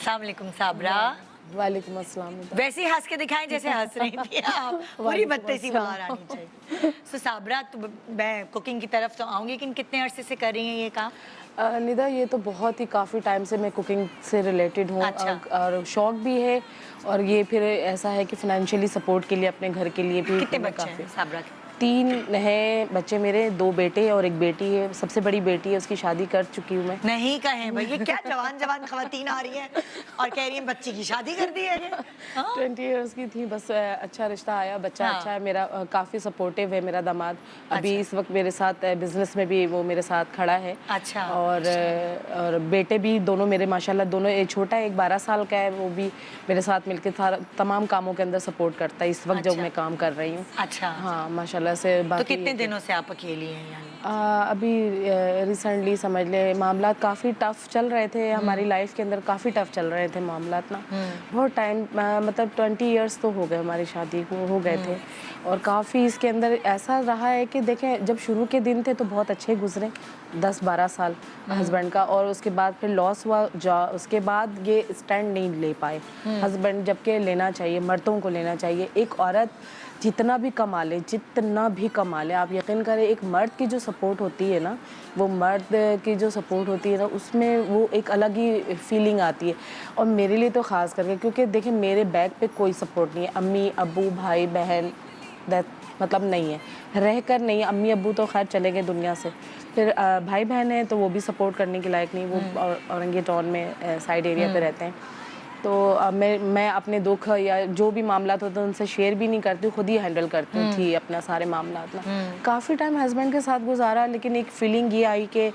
अस्सलाम वालेकुम साबरा। वालेकुम अस्सलाम। वैसे ही हंस के दिखाएं जैसे हंस रही थी आप, पूरी बत्तीसी बाहर आनी चाहिए। सो साबरा, तो मैं कुकिंग की तरफ तो आऊंगी, लेकिन कितने अरसे से कर रही हैं ये काम? निदा, ये तो बहुत ही काफ़ी टाइम से मैं कुकिंग से रिलेटेड हूँ। अच्छा। और शौक भी है, और ये फिर ऐसा है कि फाइनेंशियली सपोर्ट के लिए, अपने घर के लिए भी। कितने बच्चे हैं साबरा के? 3 हैं बच्चे मेरे, 2 बेटे और 1 बेटी है। सबसे बड़ी बेटी है, उसकी शादी कर चुकी हूँ मैं। नहीं कहें भाई, ये क्या जवान जवान खवातीन आ रही हैं और कह रही हैं बच्ची की शादी कर दी है ये? 20 इयर्स की थी, बस अच्छा रिश्ता आया, बच्चा हाँ। अच्छा है मेरा। काफ़ी सपोर्टिव है मेरा दामाद। अभी अच्छा। इस वक्त मेरे साथ बिजनेस में भी वो मेरे साथ खड़ा है। अच्छा। और बेटे भी दोनों मेरे माशाल्लाह दोनों, एक छोटा है, एक 12 साल का है, वो भी मेरे साथ मिलकर तमाम कामों के अंदर सपोर्ट करता है इस वक्त जब मैं काम कर रही हूँ। अच्छा। हाँ माशाल्लाह से। तो कितने दिनों से आप अकेली हैं यानी? अभी रिसेंटली समझ ले, मामला काफ़ी टफ़ चल रहे थे हमारी लाइफ के अंदर, काफ़ी टफ़ चल रहे थे मामला ना। बहुत टाइम, मतलब 20 इयर्स तो हो गए हमारी शादी को, हो गए थे। और काफ़ी इसके अंदर ऐसा रहा है कि देखें, जब शुरू के दिन थे तो बहुत अच्छे गुजरे, 10-12 साल हस्बैंड का, और उसके बाद फिर लॉस हुआ उसके बाद ये स्टैंड नहीं ले पाए हस्बैंड, जबकि लेना चाहिए, मर्दों को लेना चाहिए। एक औरत जितना भी कमा ले, जितना भी कमा ले, आप यकीन करें, एक मर्द की जो सपोर्ट होती है ना, वो मर्द की जो सपोर्ट होती है ना, उसमें वो एक अलग ही फीलिंग आती है। और मेरे लिए तो ख़ास करके, क्योंकि देखिए मेरे बैक पे कोई सपोर्ट नहीं है, अम्मी अब्बू भाई बहन मतलब नहीं है, रह कर नहीं है। अम्मी अब्बू तो खैर चले गए दुनिया से, फिर भाई बहन है तो वो भी सपोर्ट करने के लायक नहीं, वो औरंगी टाउन में साइड एरिया पे रहते हैं। तो मैं अपने दुख या जो भी मामला होते हैं उनसे शेयर भी नहीं करती, खुद ही हैंडल करती थी अपना सारे मामला ना। काफ़ी टाइम हस्बैंड के साथ गुजारा, लेकिन एक फीलिंग ये आई कि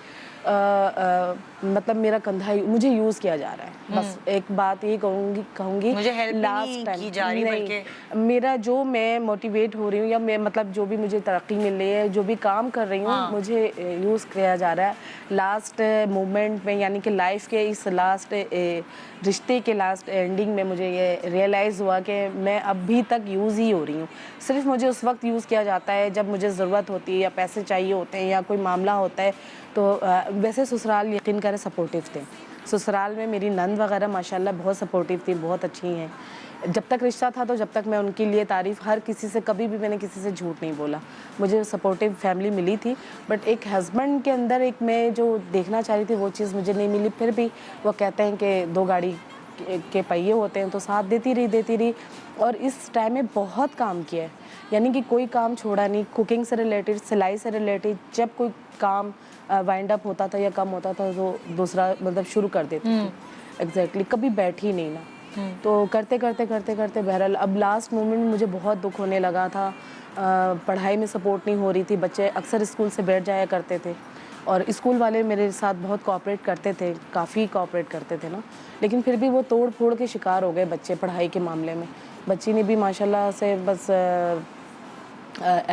मतलब मेरा कंधा मुझे यूज़ किया जा रहा है। बस एक बात ये कहूँगी मुझे हेल्प लास्ट टाइम की जा रही, बल्कि मेरा जो मैं मोटिवेट हो रही हूँ, या मैं मतलब जो भी मुझे तरक्की मिल रही है, जो भी काम कर रही हूँ, मुझे यूज़ किया जा रहा है लास्ट मोमेंट में, यानी कि लाइफ के इस लास्ट रिश्ते के लास्ट एंडिंग में मुझे ये रियलाइज़ हुआ कि मैं अभी तक यूज़ ही हो रही हूँ। सिर्फ मुझे उस वक्त यूज़ किया जाता है जब मुझे ज़रूरत होती है, या पैसे चाहिए होते हैं, या कोई मामला होता है। तो वैसे ससुराल यकीन करें सपोर्टिव थे, ससुराल में मेरी नंद वगैरह माशाल्लाह बहुत सपोर्टिव थी, बहुत अच्छी हैं। जब तक रिश्ता था तो जब तक मैं उनके लिए तारीफ़, हर किसी से, कभी भी मैंने किसी से झूठ नहीं बोला, मुझे सपोर्टिव फैमिली मिली थी। बट एक हस्बैंड के अंदर एक मैं जो देखना चाह रही थी वो चीज़ मुझे नहीं मिली। फिर भी वो कहते हैं कि 2 गाड़ी के पहिए होते हैं, तो साथ देती रही। और इस टाइम में बहुत काम किया है, यानी कि कोई काम छोड़ा नहीं, कुकिंग से रिलेटेड, सिलाई से रिलेटेड, जब कोई काम वाइंड अप होता था या कम होता था तो दूसरा मतलब शुरू कर देती थी। एग्जैक्टली, कभी बैठी नहीं ना। तो करते बहरहाल अब लास्ट मोमेंट मुझे बहुत दुख होने लगा था। पढ़ाई में सपोर्ट नहीं हो रही थी, बच्चे अक्सर स्कूल से बैठ जाया करते थे, और स्कूल वाले मेरे साथ बहुत कोऑपरेट करते थे, काफ़ी कोऑपरेट करते थे ना, लेकिन फिर भी वो तोड़ फोड़ के शिकार हो गए बच्चे पढ़ाई के मामले में। बच्ची ने भी माशाल्लाह से बस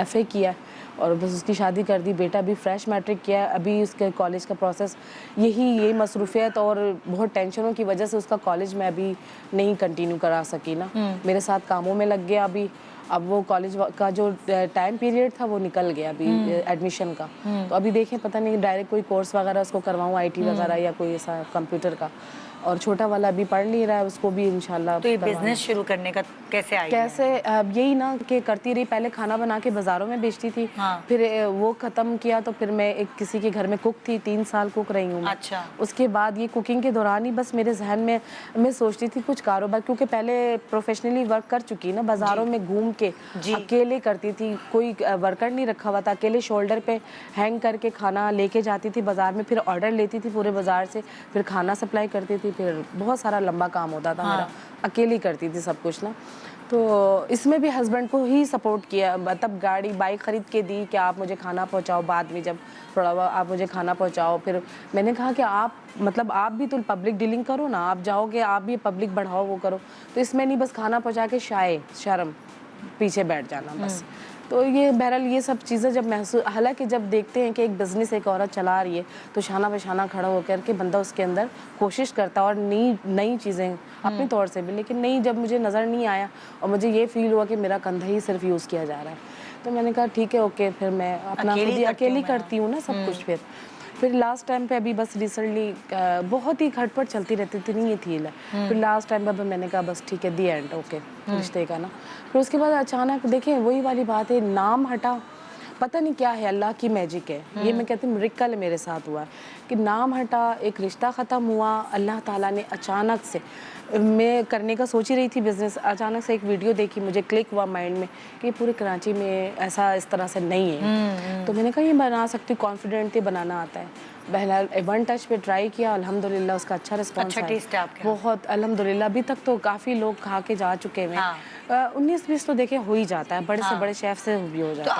FA किया और बस उसकी शादी कर दी। बेटा भी फ्रेश मैट्रिक किया, अभी उसके कॉलेज का प्रोसेस, ये मसरूफियत और बहुत टेंशनों की वजह से उसका कॉलेज में अभी नहीं कंटिन्यू करा सकी ना। मेरे साथ कामों में लग गया अभी। अब वो कॉलेज का जो टाइम पीरियड था वो निकल गया अभी एडमिशन का। तो अभी देखें, पता नहीं डायरेक्ट कोई कोर्स वगैरह उसको करवाऊँ, IT वगैरह, या कोई ऐसा कंप्यूटर का। और छोटा वाला अभी पढ़ नहीं रहा है, उसको भी इंशाल्लाह। तो ये बिजनेस शुरू करने का कैसे आइडिया? यही ना कि करती रही, पहले खाना बना के बाज़ारों में बेचती थी। फिर वो ख़त्म किया तो फिर मैं एक किसी के घर में कुक थी, 3 साल कुक रही हूँ। अच्छा। उसके बाद ये कुकिंग के दौरान ही बस मेरे जहन में, मैं सोचती थी कुछ कारोबार, क्योंकि पहले प्रोफेशनली वर्क कर चुकी ना, बाज़ारों में घूम के अकेले करती थी, कोई वर्कर नहीं रखा हुआ था, अकेले शोल्डर पे हैंग करके खाना लेके जाती थी बाज़ार में, फिर ऑर्डर लेती थी पूरे बाज़ार से, फिर खाना सप्लाई करती थी, फिर बहुत सारा लंबा काम होता था मेरा, अकेली करती थी सब कुछ ना। तो इसमें भी हस्बैंड को ही सपोर्ट किया, तब गाड़ी बाइक ख़रीद के दी कि आप मुझे खाना पहुंचाओ, बाद में जब थोड़ा आप मुझे खाना पहुंचाओ। फिर मैंने कहा कि आप मतलब आप भी तो पब्लिक डीलिंग करो ना, आप जाओगे, आप भी पब्लिक बढ़ाओ, वो करो। तो इसमें नहीं, बस खाना पहुंचा के शर्म पीछे बैठ जाना बस। तो ये बहरहाल ये सब चीज़ें जब महसूस, हालांकि जब देखते हैं कि एक बिज़नेस एक औरत चला रही है तो शाना बशाना खड़ा होकर के बंदा उसके अंदर कोशिश करता है, और नई चीज़ें अपने तौर से भी। लेकिन नहीं, जब मुझे नज़र नहीं आया और मुझे ये फील हुआ कि मेरा कंधा ही सिर्फ यूज़ किया जा रहा है, तो मैंने कहा ठीक है, ओके, फिर मैं अपना खुद ही अकेली करती हूँ ना सब कुछ। फिर फिर लास्ट टाइम पे अभी बस रिसेंटली बहुत ही खटपट चलती रहती थी, नहीं ये थी फिर लास्ट टाइम पे मैंने कहा बस ठीक है, दी एंड, ओके रिश्ते का ना। फिर उसके बाद अचानक देखें वही वाली बात है, नाम हटा, पता नहीं क्या है, अल्लाह की मैजिक है ये, मैं कहती हूँ मिरेकल मेरे साथ हुआ है कि नाम हटा, एक रिश्ता ख़त्म हुआ, अल्लाह ताला ने अचानक से, मैं करने का सोच ही रही थी बिज़नेस, अचानक से एक वीडियो देखी, मुझे क्लिक हुआ माइंड में कि पूरे कराची में ऐसा इस तरह से नहीं है, तो मैंने कहा ये बना सकती हूँ, कॉन्फिडेंट थी, बनाना आता है। बहरहाल वन टच पे ट्राई किया, अल्हम्दुलिल्लाह उसका अच्छा रिस्पॉन्स अच्छा टेस्ट है आपके? बहुत अल्हम्दुलिल्लाह, अभी तक तो काफ़ी लोग खा के जा चुके हैं। 19-20 तो देखे हो ही जाता है, बड़े से बड़े शेफ़ से भी हो जाता है।